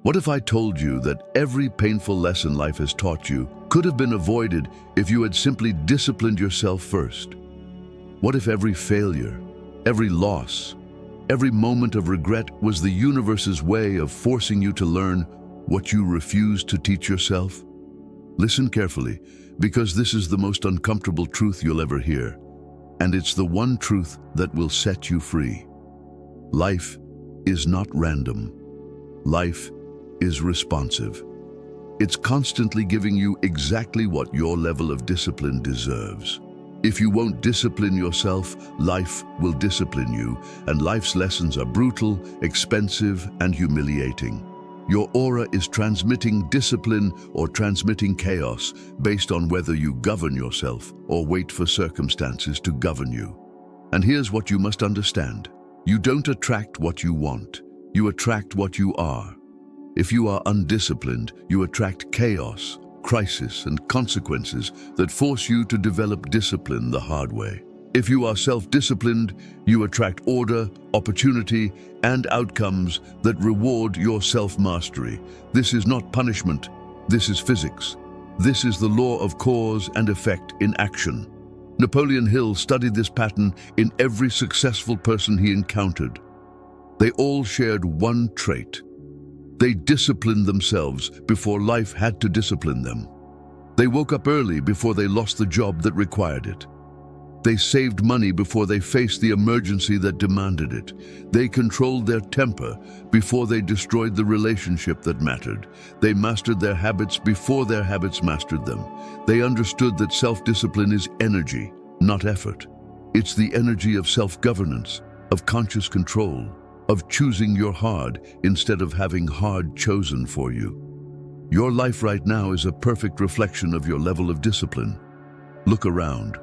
What if I told you that every painful lesson life has taught you could have been avoided if you had simply disciplined yourself first? What if every failure, every loss, every moment of regret was the universe's way of forcing you to learn what you refused to teach yourself? Listen carefully, because this is the most uncomfortable truth you'll ever hear, and it's the one truth that will set you free. Life is not random. Life is responsive. It's constantly giving you exactly what your level of discipline deserves. If you won't discipline yourself, life will discipline you, and life's lessons are brutal, expensive, and humiliating. Your aura is transmitting discipline or transmitting chaos based on whether you govern yourself or wait for circumstances to govern you. And here's what you must understand. You don't attract what you want. You attract what you are. If you are undisciplined, you attract chaos, crisis, and consequences that force you to develop discipline the hard way. If you are self-disciplined, you attract order, opportunity, and outcomes that reward your self-mastery. This is not punishment. This is physics. This is the law of cause and effect in action. Napoleon Hill studied this pattern in every successful person he encountered. They all shared one trait. They disciplined themselves before life had to discipline them. They woke up early before they lost the job that required it. They saved money before they faced the emergency that demanded it. They controlled their temper before they destroyed the relationship that mattered. They mastered their habits before their habits mastered them. They understood that self-discipline is energy, not effort. It's the energy of self-governance, of conscious control, of choosing your hard instead of having hard chosen for you. Your life right now is a perfect reflection of your level of discipline. Look around.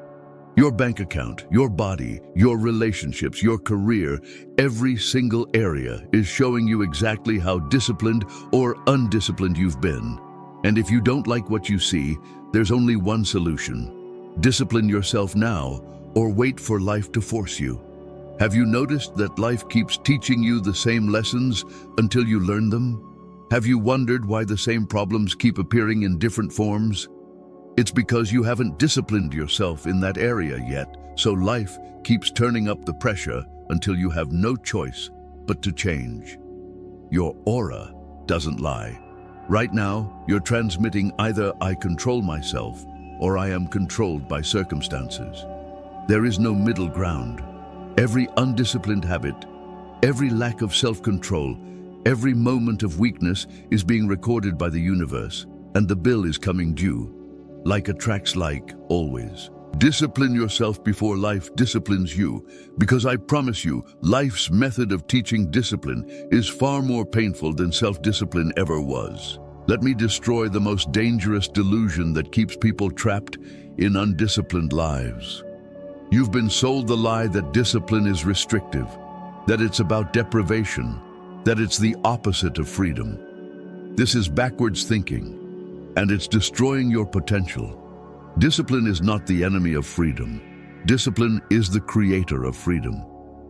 Your bank account, your body, your relationships, your career, every single area is showing you exactly how disciplined or undisciplined you've been. And if you don't like what you see, there's only one solution. Discipline yourself now, or wait for life to force you. Have you noticed that life keeps teaching you the same lessons until you learn them? Have you wondered why the same problems keep appearing in different forms? It's because you haven't disciplined yourself in that area yet, so life keeps turning up the pressure until you have no choice but to change. Your aura doesn't lie. Right now, you're transmitting either I control myself or I am controlled by circumstances. There is no middle ground. Every undisciplined habit, every lack of self-control, every moment of weakness is being recorded by the universe, and the bill is coming due. Like attracts like, always. Discipline yourself before life disciplines you, because I promise you, life's method of teaching discipline is far more painful than self-discipline ever was. Let me destroy the most dangerous delusion that keeps people trapped in undisciplined lives. You've been sold the lie that discipline is restrictive, that it's about deprivation, that it's the opposite of freedom. This is backwards thinking, and it's destroying your potential. Discipline is not the enemy of freedom. Discipline is the creator of freedom.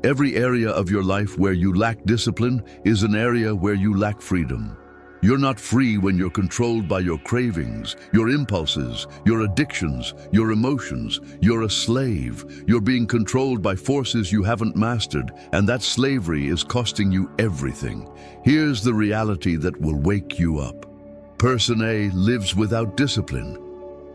Every area of your life where you lack discipline is an area where you lack freedom. You're not free when you're controlled by your cravings, your impulses, your addictions, your emotions. You're a slave. You're being controlled by forces you haven't mastered, and that slavery is costing you everything. Here's the reality that will wake you up. Person A lives without discipline.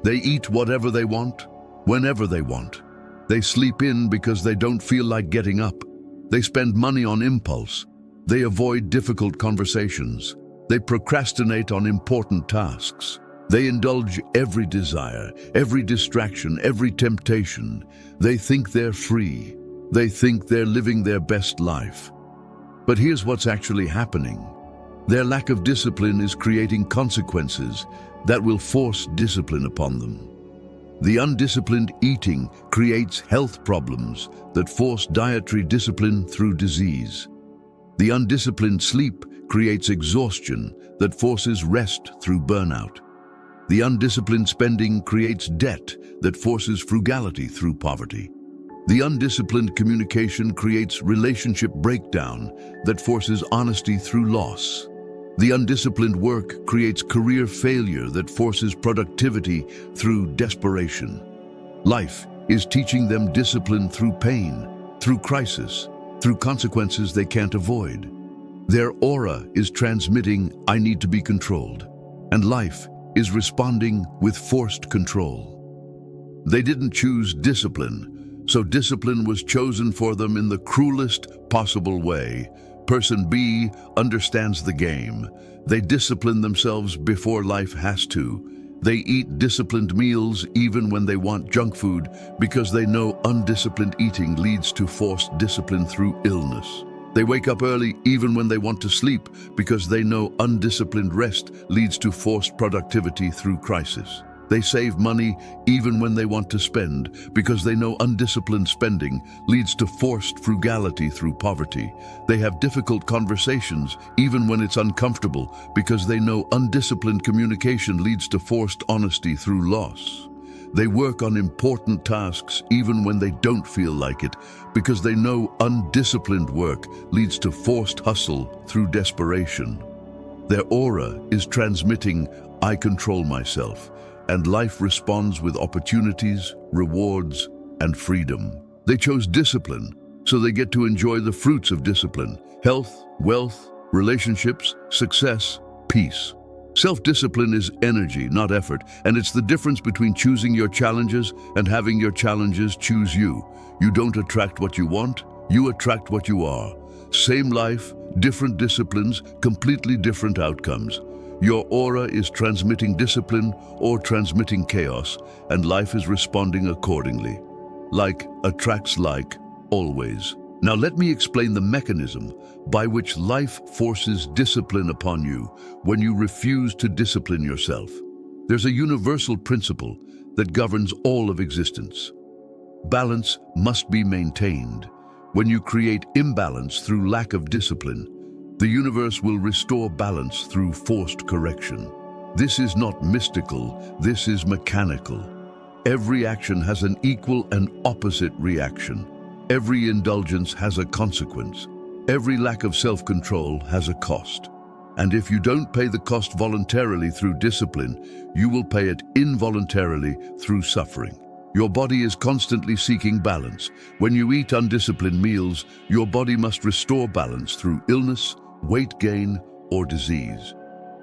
They eat whatever they want, whenever they want. They sleep in because they don't feel like getting up. They spend money on impulse. They avoid difficult conversations. They procrastinate on important tasks. They indulge every desire, every distraction, every temptation. They think they're free. They think they're living their best life. But here's what's actually happening. Their lack of discipline is creating consequences that will force discipline upon them. The undisciplined eating creates health problems that force dietary discipline through disease. The undisciplined sleep creates exhaustion that forces rest through burnout. The undisciplined spending creates debt that forces frugality through poverty. The undisciplined communication creates relationship breakdown that forces honesty through loss. The undisciplined work creates career failure that forces productivity through desperation. Life is teaching them discipline through pain, through crisis, through consequences they can't avoid. Their aura is transmitting, "I need to be controlled," and life is responding with forced control. They didn't choose discipline, so discipline was chosen for them in the cruelest possible way. Person B understands the game. They discipline themselves before life has to. They eat disciplined meals even when they want junk food because they know undisciplined eating leads to forced discipline through illness. They wake up early even when they want to sleep because they know undisciplined rest leads to forced productivity through crisis. They save money even when they want to spend because they know undisciplined spending leads to forced frugality through poverty. They have difficult conversations even when it's uncomfortable because they know undisciplined communication leads to forced honesty through loss. They work on important tasks even when they don't feel like it because they know undisciplined work leads to forced hustle through desperation. Their aura is transmitting, "I control myself," and life responds with opportunities, rewards, and freedom. They chose discipline, so they get to enjoy the fruits of discipline: health, wealth, relationships, success, peace. Self-discipline is energy, not effort, and it's the difference between choosing your challenges and having your challenges choose you. You don't attract what you want, you attract what you are. Same life, different disciplines, completely different outcomes. Your aura is transmitting discipline or transmitting chaos, and life is responding accordingly. Like attracts like, always. Now let me explain the mechanism by which life forces discipline upon you when you refuse to discipline yourself. There's a universal principle that governs all of existence. Balance must be maintained. When you create imbalance through lack of discipline, the universe will restore balance through forced correction. This is not mystical, this is mechanical. Every action has an equal and opposite reaction. Every indulgence has a consequence. Every lack of self-control has a cost. And if you don't pay the cost voluntarily through discipline, you will pay it involuntarily through suffering. Your body is constantly seeking balance. When you eat undisciplined meals, your body must restore balance through illness, weight gain, or disease.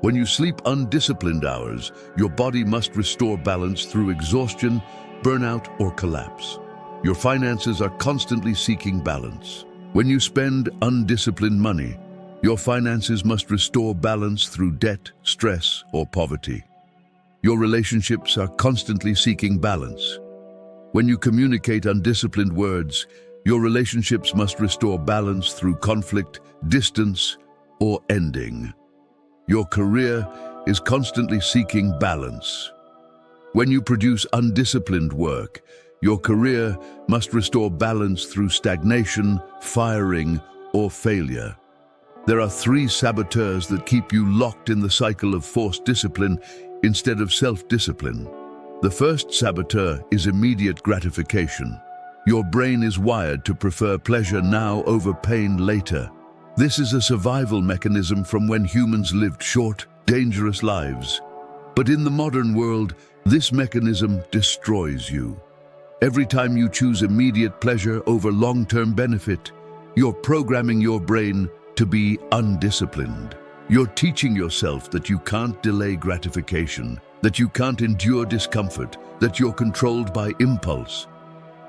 When you sleep undisciplined hours, your body must restore balance through exhaustion, burnout, or collapse. Your finances are constantly seeking balance. When you spend undisciplined money, your finances must restore balance through debt, stress, or poverty. Your relationships are constantly seeking balance. When you communicate undisciplined words, your relationships must restore balance through conflict, distance, or ending. Your career is constantly seeking balance. When you produce undisciplined work, your career must restore balance through stagnation, firing, or failure. There are 3 saboteurs that keep you locked in the cycle of forced discipline instead of self-discipline. The first saboteur is immediate gratification. Your brain is wired to prefer pleasure now over pain later. This is a survival mechanism from when humans lived short, dangerous lives. But in the modern world, this mechanism destroys you. Every time you choose immediate pleasure over long-term benefit, you're programming your brain to be undisciplined. You're teaching yourself that you can't delay gratification, that you can't endure discomfort, that you're controlled by impulse.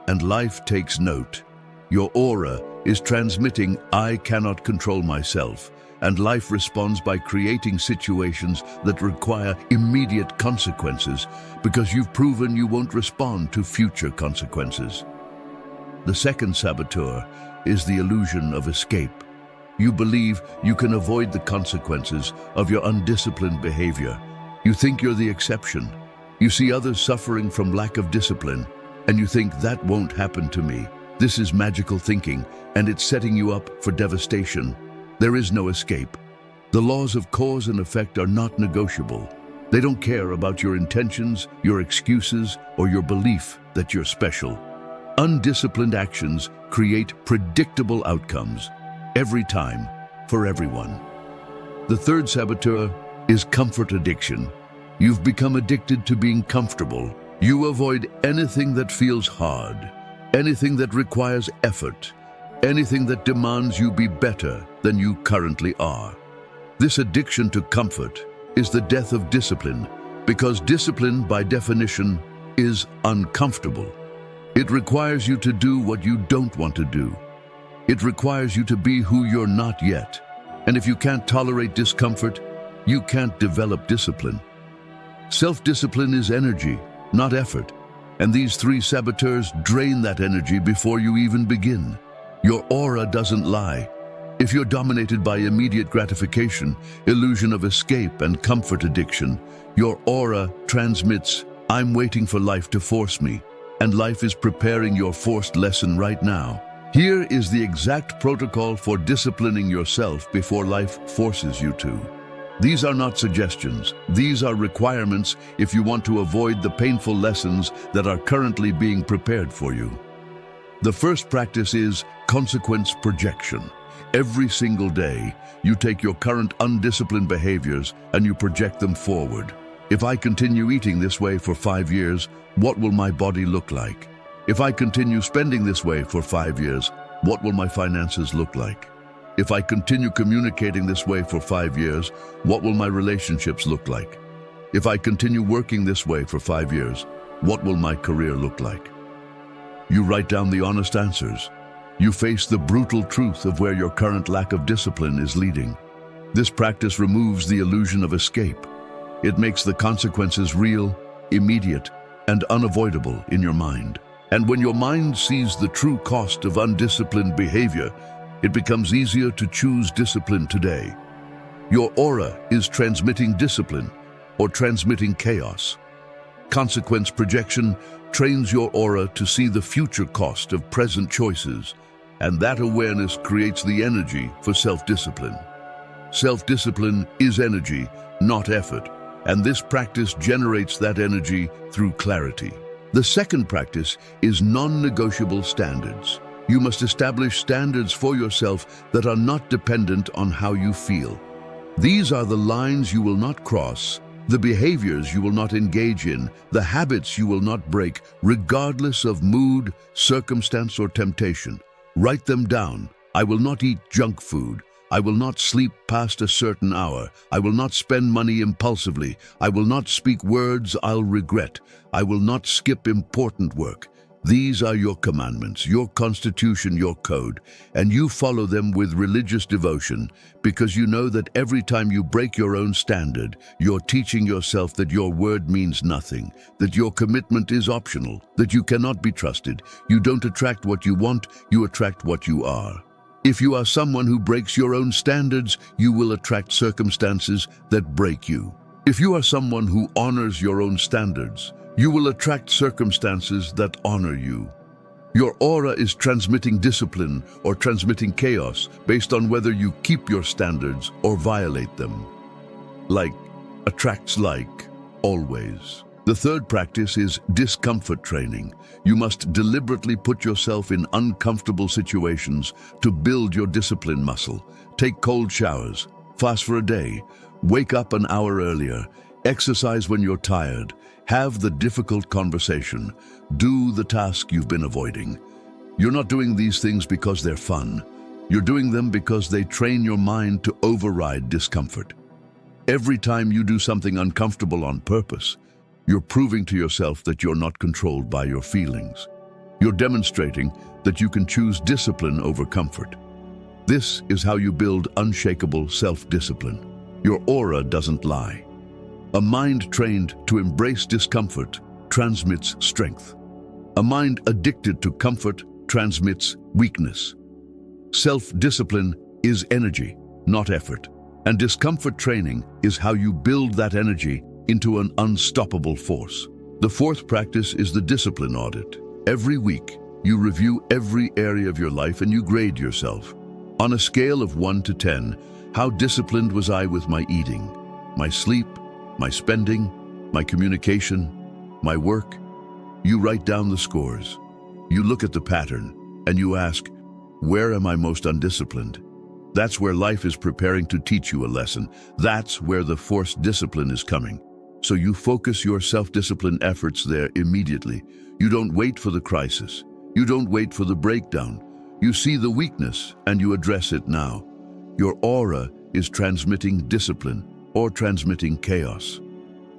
And life takes note. Your aura is transmitting, "I cannot control myself," and life responds by creating situations that require immediate consequences because you've proven you won't respond to future consequences. The second saboteur is the illusion of escape. You believe you can avoid the consequences of your undisciplined behavior. You think you're the exception. You see others suffering from lack of discipline, and you think that won't happen to me. This is magical thinking, and it's setting you up for devastation. There is no escape. The laws of cause and effect are not negotiable. They don't care about your intentions, your excuses, or your belief that you're special. Undisciplined actions create predictable outcomes, every time, for everyone. The third saboteur is comfort addiction. You've become addicted to being comfortable. You avoid anything that feels hard, anything that requires effort, anything that demands you be better than you currently are. This addiction to comfort is the death of discipline, because discipline, by definition, is uncomfortable. It requires you to do what you don't want to do. It requires you to be who you're not yet. And if you can't tolerate discomfort, you can't develop discipline. Self-discipline is energy, not effort. And these three saboteurs drain that energy before you even begin. Your aura doesn't lie. If you're dominated by immediate gratification, illusion of escape, and comfort addiction, your aura transmits, "I'm waiting for life to force me," and life is preparing your forced lesson right now. Here is the exact protocol for disciplining yourself before life forces you to. These are not suggestions. These are requirements if you want to avoid the painful lessons that are currently being prepared for you. The first practice is consequence projection. Every single day, you take your current undisciplined behaviors and you project them forward. If I continue eating this way for 5 years, what will my body look like? If I continue spending this way for 5 years, what will my finances look like? If I continue communicating this way for 5 years, what will my relationships look like? If I continue working this way for 5 years, what will my career look like? You write down the honest answers. You face the brutal truth of where your current lack of discipline is leading. This practice removes the illusion of escape. It makes the consequences real, immediate, and unavoidable in your mind. And when your mind sees the true cost of undisciplined behavior, it becomes easier to choose discipline today. Your aura is transmitting discipline or transmitting chaos. Consequence projection trains your aura to see the future cost of present choices, and that awareness creates the energy for self-discipline. Self-discipline is energy, not effort, and this practice generates that energy through clarity. The second practice is non-negotiable standards. You must establish standards for yourself that are not dependent on how you feel. These are the lines you will not cross, the behaviors you will not engage in, the habits you will not break, regardless of mood, circumstance, or temptation. Write them down. I will not eat junk food. I will not sleep past a certain hour. I will not spend money impulsively. I will not speak words I'll regret. I will not skip important work. These are your commandments, your constitution, your code, and you follow them with religious devotion because you know that every time you break your own standard, you're teaching yourself that your word means nothing, that your commitment is optional, that you cannot be trusted. You don't attract what you want, you attract what you are. If you are someone who breaks your own standards, you will attract circumstances that break you. If you are someone who honors your own standards, you will attract circumstances that honor you. Your aura is transmitting discipline or transmitting chaos based on whether you keep your standards or violate them. Like attracts like, always. The third practice is discomfort training. You must deliberately put yourself in uncomfortable situations to build your discipline muscle. Take cold showers, fast for a day, wake up an hour earlier, exercise when you're tired, have the difficult conversation, do the task you've been avoiding. You're not doing these things because they're fun. You're doing them because they train your mind to override discomfort. Every time you do something uncomfortable on purpose, you're proving to yourself that you're not controlled by your feelings. You're demonstrating that you can choose discipline over comfort. This is how you build unshakable self-discipline. Your aura doesn't lie. A mind trained to embrace discomfort transmits strength. A mind addicted to comfort transmits weakness. Self-discipline is energy, not effort. And discomfort training is how you build that energy into an unstoppable force. The fourth practice is the discipline audit. Every week, you review every area of your life and you grade yourself. On a scale of 1 to 10, how disciplined was I with my eating, my sleep, my spending, my communication, my work? You write down the scores. You look at the pattern and you ask, where am I most undisciplined? That's where life is preparing to teach you a lesson. That's where the forced discipline is coming. So you focus your self-discipline efforts there immediately. You don't wait for the crisis. You don't wait for the breakdown. You see the weakness and you address it now. Your aura is transmitting discipline or transmitting chaos.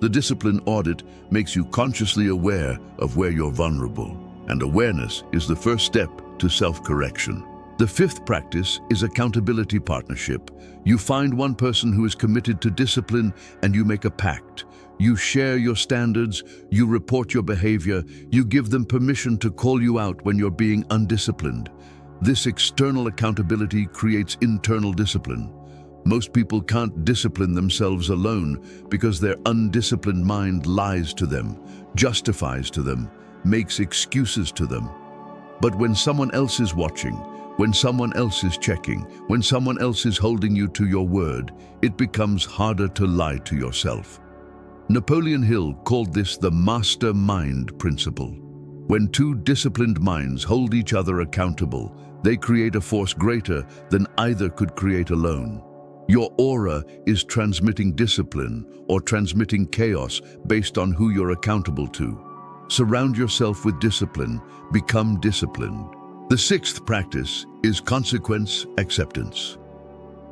The discipline audit makes you consciously aware of where you're vulnerable, and awareness is the first step to self-correction. The fifth practice is accountability partnership. You find one person who is committed to discipline and you make a pact. You share your standards, you report your behavior, you give them permission to call you out when you're being undisciplined. This external accountability creates internal discipline. Most people can't discipline themselves alone because their undisciplined mind lies to them, justifies to them, makes excuses to them. But when someone else is watching, when someone else is checking, when someone else is holding you to your word, it becomes harder to lie to yourself. Napoleon Hill called this the master-mind principle. When two disciplined minds hold each other accountable, they create a force greater than either could create alone. Your aura is transmitting discipline or transmitting chaos based on who you're accountable to. Surround yourself with discipline, become disciplined. The sixth practice is consequence acceptance.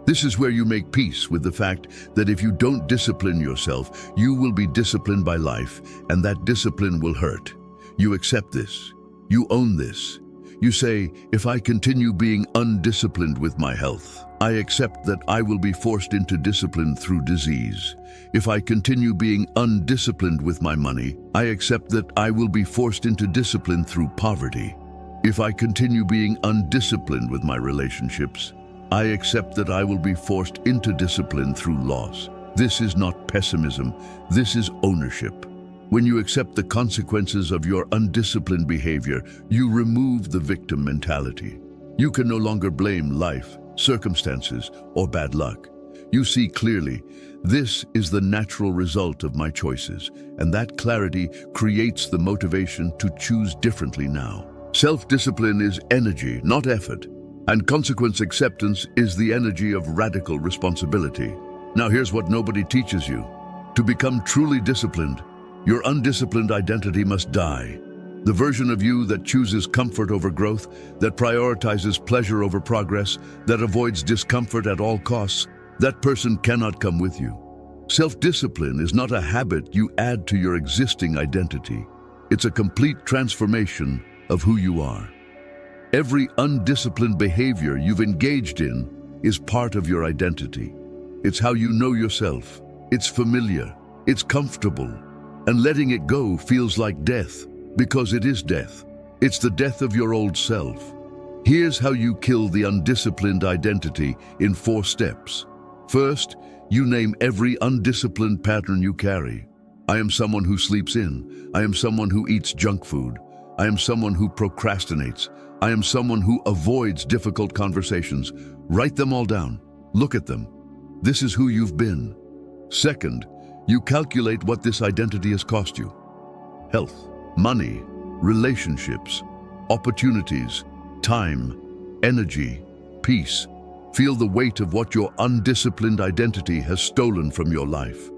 This is where you make peace with the fact that if you don't discipline yourself, you will be disciplined by life, and that discipline will hurt. You accept this. You own this. You say, if I continue being undisciplined with my health, I accept that I will be forced into discipline through disease. If I continue being undisciplined with my money, I accept that I will be forced into discipline through poverty. If I continue being undisciplined with my relationships, I accept that I will be forced into discipline through loss. This is not pessimism, this is ownership. When you accept the consequences of your undisciplined behavior, you remove the victim mentality. You can no longer blame life, circumstances, or bad luck. You see clearly, this is the natural result of my choices, and that clarity creates the motivation to choose differently now. Self-discipline is energy, not effort, and consequence acceptance is the energy of radical responsibility. Now here's what nobody teaches you. To become truly disciplined, your undisciplined identity must die. The version of you that chooses comfort over growth, that prioritizes pleasure over progress, that avoids discomfort at all costs, that person cannot come with you. Self-discipline is not a habit you add to your existing identity. It's a complete transformation of who you are. Every undisciplined behavior you've engaged in is part of your identity. It's how you know yourself. It's familiar. It's comfortable. And letting it go feels like death, because it is death. It's the death of your old self. Here's how you kill the undisciplined identity in 4 steps. First, you name every undisciplined pattern you carry. I am someone who sleeps in. I am someone who eats junk food. I am someone who procrastinates. I am someone who avoids difficult conversations. Write them all down. Look at them. This is who you've been. Second, you calculate what this identity has cost you. Health, money, relationships, opportunities, time, energy, peace. Feel the weight of what your undisciplined identity has stolen from your life.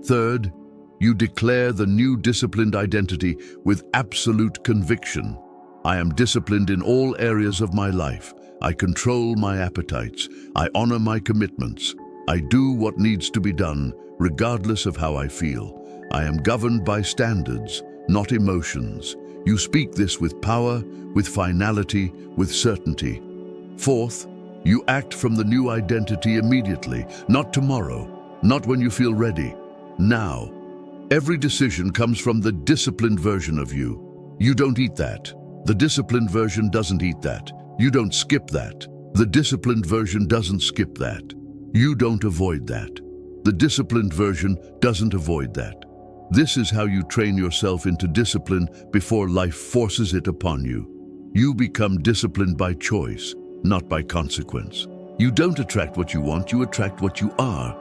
Third, you declare the new disciplined identity with absolute conviction. I am disciplined in all areas of my life. I control my appetites. I honor my commitments. I do what needs to be done, regardless of how I feel. I am governed by standards, not emotions. You speak this with power, with finality, with certainty. Fourth, you act from the new identity immediately, not tomorrow, not when you feel ready, now. Every decision comes from the disciplined version of you. You don't eat that. The disciplined version doesn't eat that. You don't skip that. The disciplined version doesn't skip that. You don't avoid that. The disciplined version doesn't avoid that. This is how you train yourself into discipline before life forces it upon you. You become disciplined by choice, not by consequence. You don't attract what you want, you attract what you are.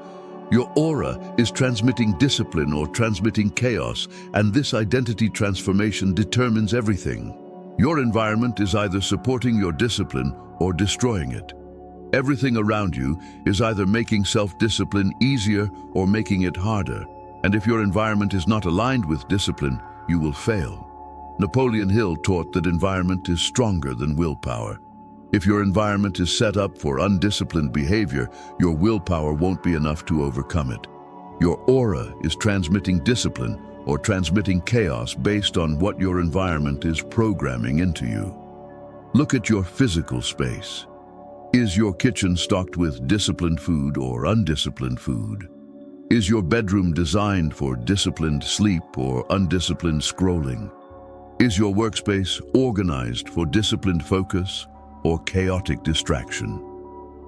Your aura is transmitting discipline or transmitting chaos, and this identity transformation determines everything. Your environment is either supporting your discipline or destroying it. Everything around you is either making self-discipline easier or making it harder. And if your environment is not aligned with discipline, you will fail. Napoleon Hill taught that environment is stronger than willpower. If your environment is set up for undisciplined behavior, your willpower won't be enough to overcome it. Your aura is transmitting discipline or transmitting chaos based on what your environment is programming into you. Look at your physical space. Is your kitchen stocked with disciplined food or undisciplined food? Is your bedroom designed for disciplined sleep or undisciplined scrolling? Is your workspace organized for disciplined focus or chaotic distraction?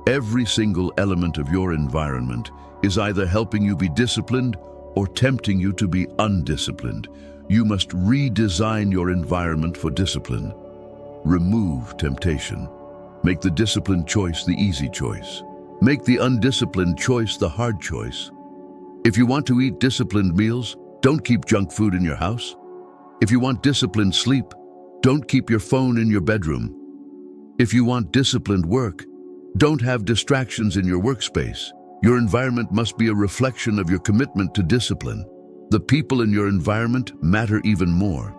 Every single element of your environment is either helping you be disciplined or tempting you to be undisciplined. You must redesign your environment for discipline. Remove temptation. Make the disciplined choice the easy choice. Make the undisciplined choice the hard choice. If you want to eat disciplined meals, don't keep junk food in your house. If you want disciplined sleep, don't keep your phone in your bedroom. If you want disciplined work, don't have distractions in your workspace. Your environment must be a reflection of your commitment to discipline. The people in your environment matter even more.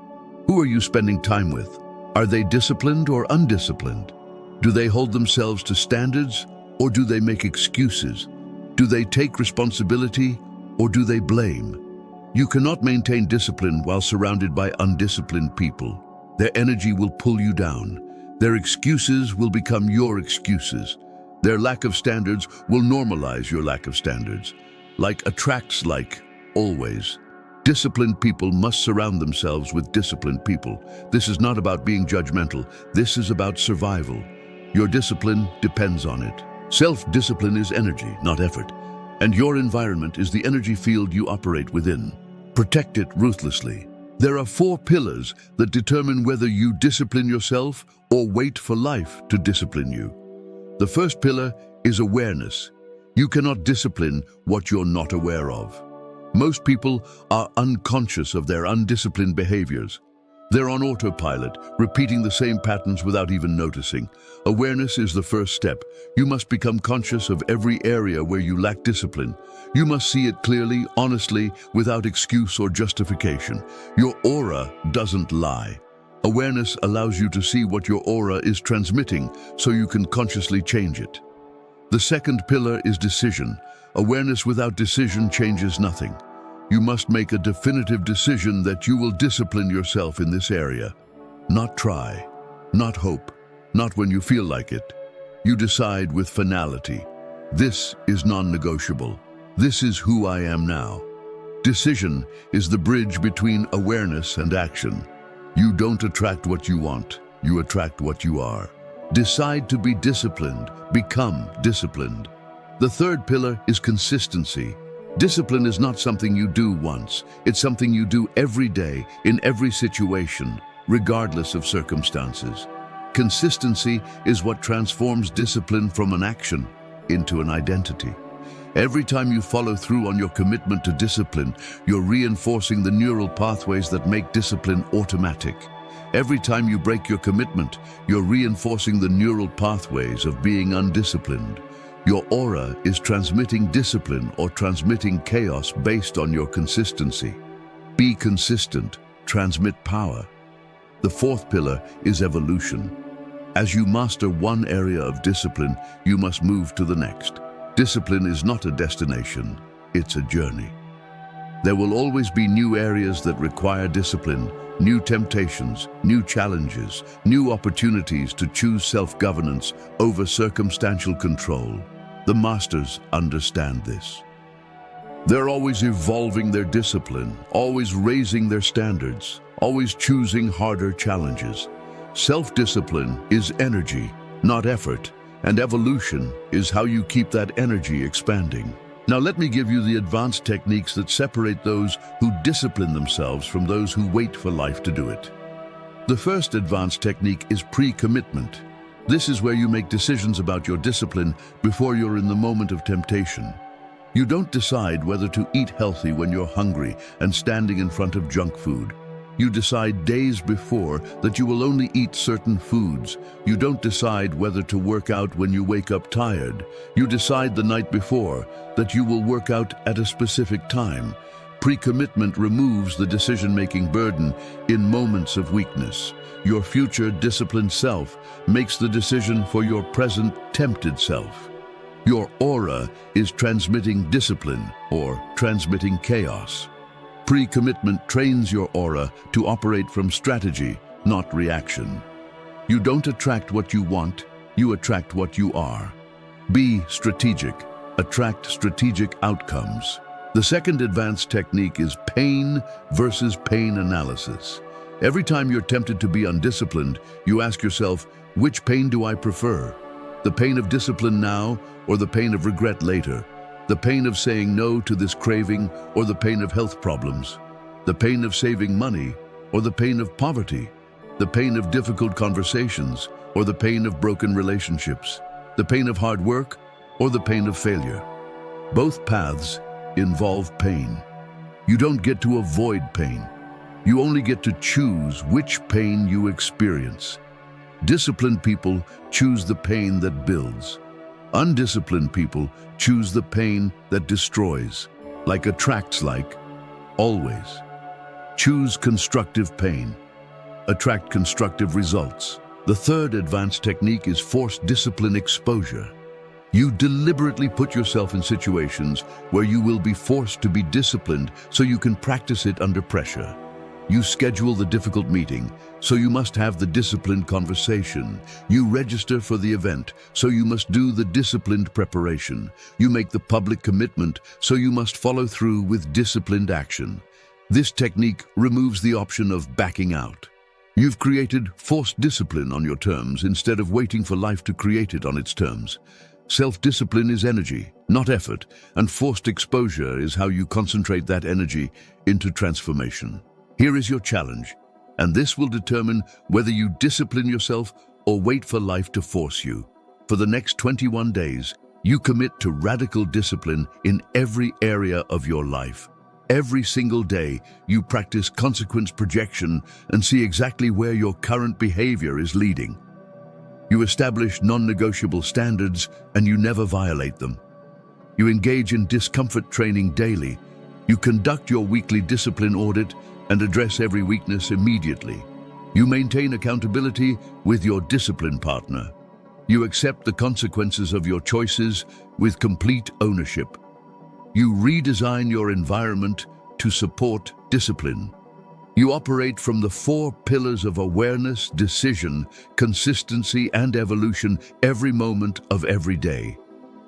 Who are you spending time with? Are they disciplined or undisciplined? Do they hold themselves to standards or do they make excuses? Do they take responsibility or do they blame? You cannot maintain discipline while surrounded by undisciplined people. Their energy will pull you down. Their excuses will become your excuses. Their lack of standards will normalize your lack of standards. Like attracts like, always. Disciplined people must surround themselves with disciplined people. This is not about being judgmental. This is about survival. Your discipline depends on it. Self-discipline is energy, not effort. And your environment is the energy field you operate within. Protect it ruthlessly. There are 4 pillars that determine whether you discipline yourself or wait for life to discipline you. The first pillar is awareness. You cannot discipline what you're not aware of. Most people are unconscious of their undisciplined behaviors. They're on autopilot, repeating the same patterns without even noticing. Awareness is the first step. You must become conscious of every area where you lack discipline. You must see it clearly, honestly, without excuse or justification. Your aura doesn't lie. Awareness allows you to see what your aura is transmitting so you can consciously change it. The second pillar is decision. Awareness without decision changes nothing. You must make a definitive decision that you will discipline yourself in this area. Not try, not hope, not when you feel like it. You decide with finality. This is non-negotiable. This is who I am now. Decision is the bridge between awareness and action. You don't attract what you want, you attract what you are. Decide to be disciplined, become disciplined. The third pillar is consistency. Discipline is not something you do once. It's something you do every day, in every situation, regardless of circumstances. Consistency is what transforms discipline from an action into an identity. Every time you follow through on your commitment to discipline, you're reinforcing the neural pathways that make discipline automatic. Every time you break your commitment, you're reinforcing the neural pathways of being undisciplined. Your aura is transmitting discipline or transmitting chaos based on your consistency. Be consistent, transmit power. The fourth pillar is evolution. As you master one area of discipline, you must move to the next. Discipline is not a destination, it's a journey. There will always be new areas that require discipline, new temptations, new challenges, new opportunities to choose self-governance over circumstantial control. The masters understand this. They're always evolving their discipline, always raising their standards, always choosing harder challenges. Self-discipline is energy, not effort, and evolution is how you keep that energy expanding. Now let me give you the advanced techniques that separate those who discipline themselves from those who wait for life to do it. The first advanced technique is pre-commitment. This is where you make decisions about your discipline before you're in the moment of temptation. You don't decide whether to eat healthy when you're hungry and standing in front of junk food. You decide days before that you will only eat certain foods. You don't decide whether to work out when you wake up tired. You decide the night before that you will work out at a specific time. Pre-commitment removes the decision-making burden in moments of weakness. Your future disciplined self makes the decision for your present tempted self. Your aura is transmitting discipline or transmitting chaos. Pre-commitment trains your aura to operate from strategy, not reaction. You don't attract what you want, you attract what you are. Be strategic. Attract strategic outcomes. The second advanced technique is pain versus pain analysis. Every time you're tempted to be undisciplined, you ask yourself, which pain do I prefer? The pain of discipline now or the pain of regret later? The pain of saying no to this craving or the pain of health problems? The pain of saving money or the pain of poverty? The pain of difficult conversations or the pain of broken relationships? The pain of hard work or the pain of failure? Both paths involve pain. You don't get to avoid pain. You only get to choose which pain you experience. Disciplined people choose the pain that builds. Undisciplined people choose the pain that destroys. Like attracts like, always. Choose constructive pain. Attract constructive results. The third advanced technique is forced discipline exposure. You deliberately put yourself in situations where you will be forced to be disciplined so you can practice it under pressure. You schedule the difficult meeting, so you must have the disciplined conversation. You register for the event, so you must do the disciplined preparation. You make the public commitment, so you must follow through with disciplined action. This technique removes the option of backing out. You've created forced discipline on your terms instead of waiting for life to create it on its terms. Self-discipline is energy, not effort, and forced exposure is how you concentrate that energy into transformation. Here is your challenge, and this will determine whether you discipline yourself or wait for life to force you. For the next 21 days, you commit to radical discipline in every area of your life. Every single day, you practice consequence projection and see exactly where your current behavior is leading. You establish non-negotiable standards and you never violate them. You engage in discomfort training daily. You conduct your weekly discipline audit and address every weakness immediately. You maintain accountability with your discipline partner. You accept the consequences of your choices with complete ownership. You redesign your environment to support discipline. You operate from the 4 pillars of awareness, decision, consistency, and evolution every moment of every day.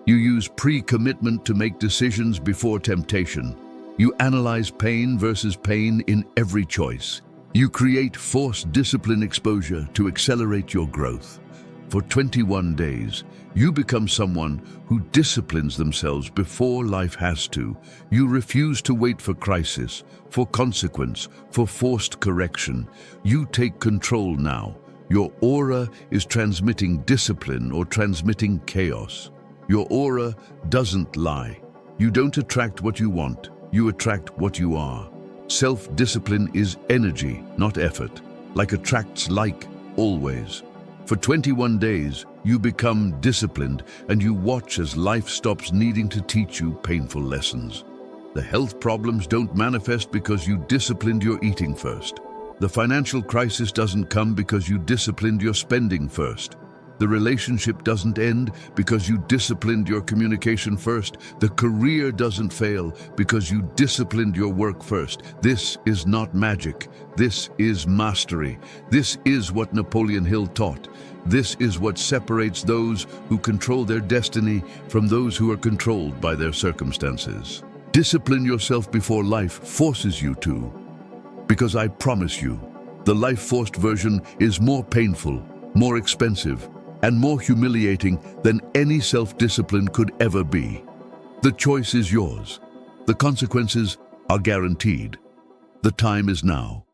You use pre-commitment to make decisions before temptation. You analyze pain versus pain in every choice. You create forced discipline exposure to accelerate your growth. For 21 days, you become someone who disciplines themselves before life has to. You refuse to wait for crisis, for consequence, for forced correction. You take control now. Your aura is transmitting discipline or transmitting chaos. Your aura doesn't lie. You don't attract what you want. You attract what you are. Self-discipline is energy, not effort. Like attracts like, always. For 21 days, you become disciplined and you watch as life stops needing to teach you painful lessons. The health problems don't manifest because you disciplined your eating first. The financial crisis doesn't come because you disciplined your spending first. The relationship doesn't end because you disciplined your communication first. The career doesn't fail because you disciplined your work first. This is not magic. This is mastery. This is what Napoleon Hill taught. This is what separates those who control their destiny from those who are controlled by their circumstances. Discipline yourself before life forces you to. Because I promise you, the life-forced version is more painful, more expensive, and more humiliating than any self-discipline could ever be. The choice is yours. The consequences are guaranteed. The time is now.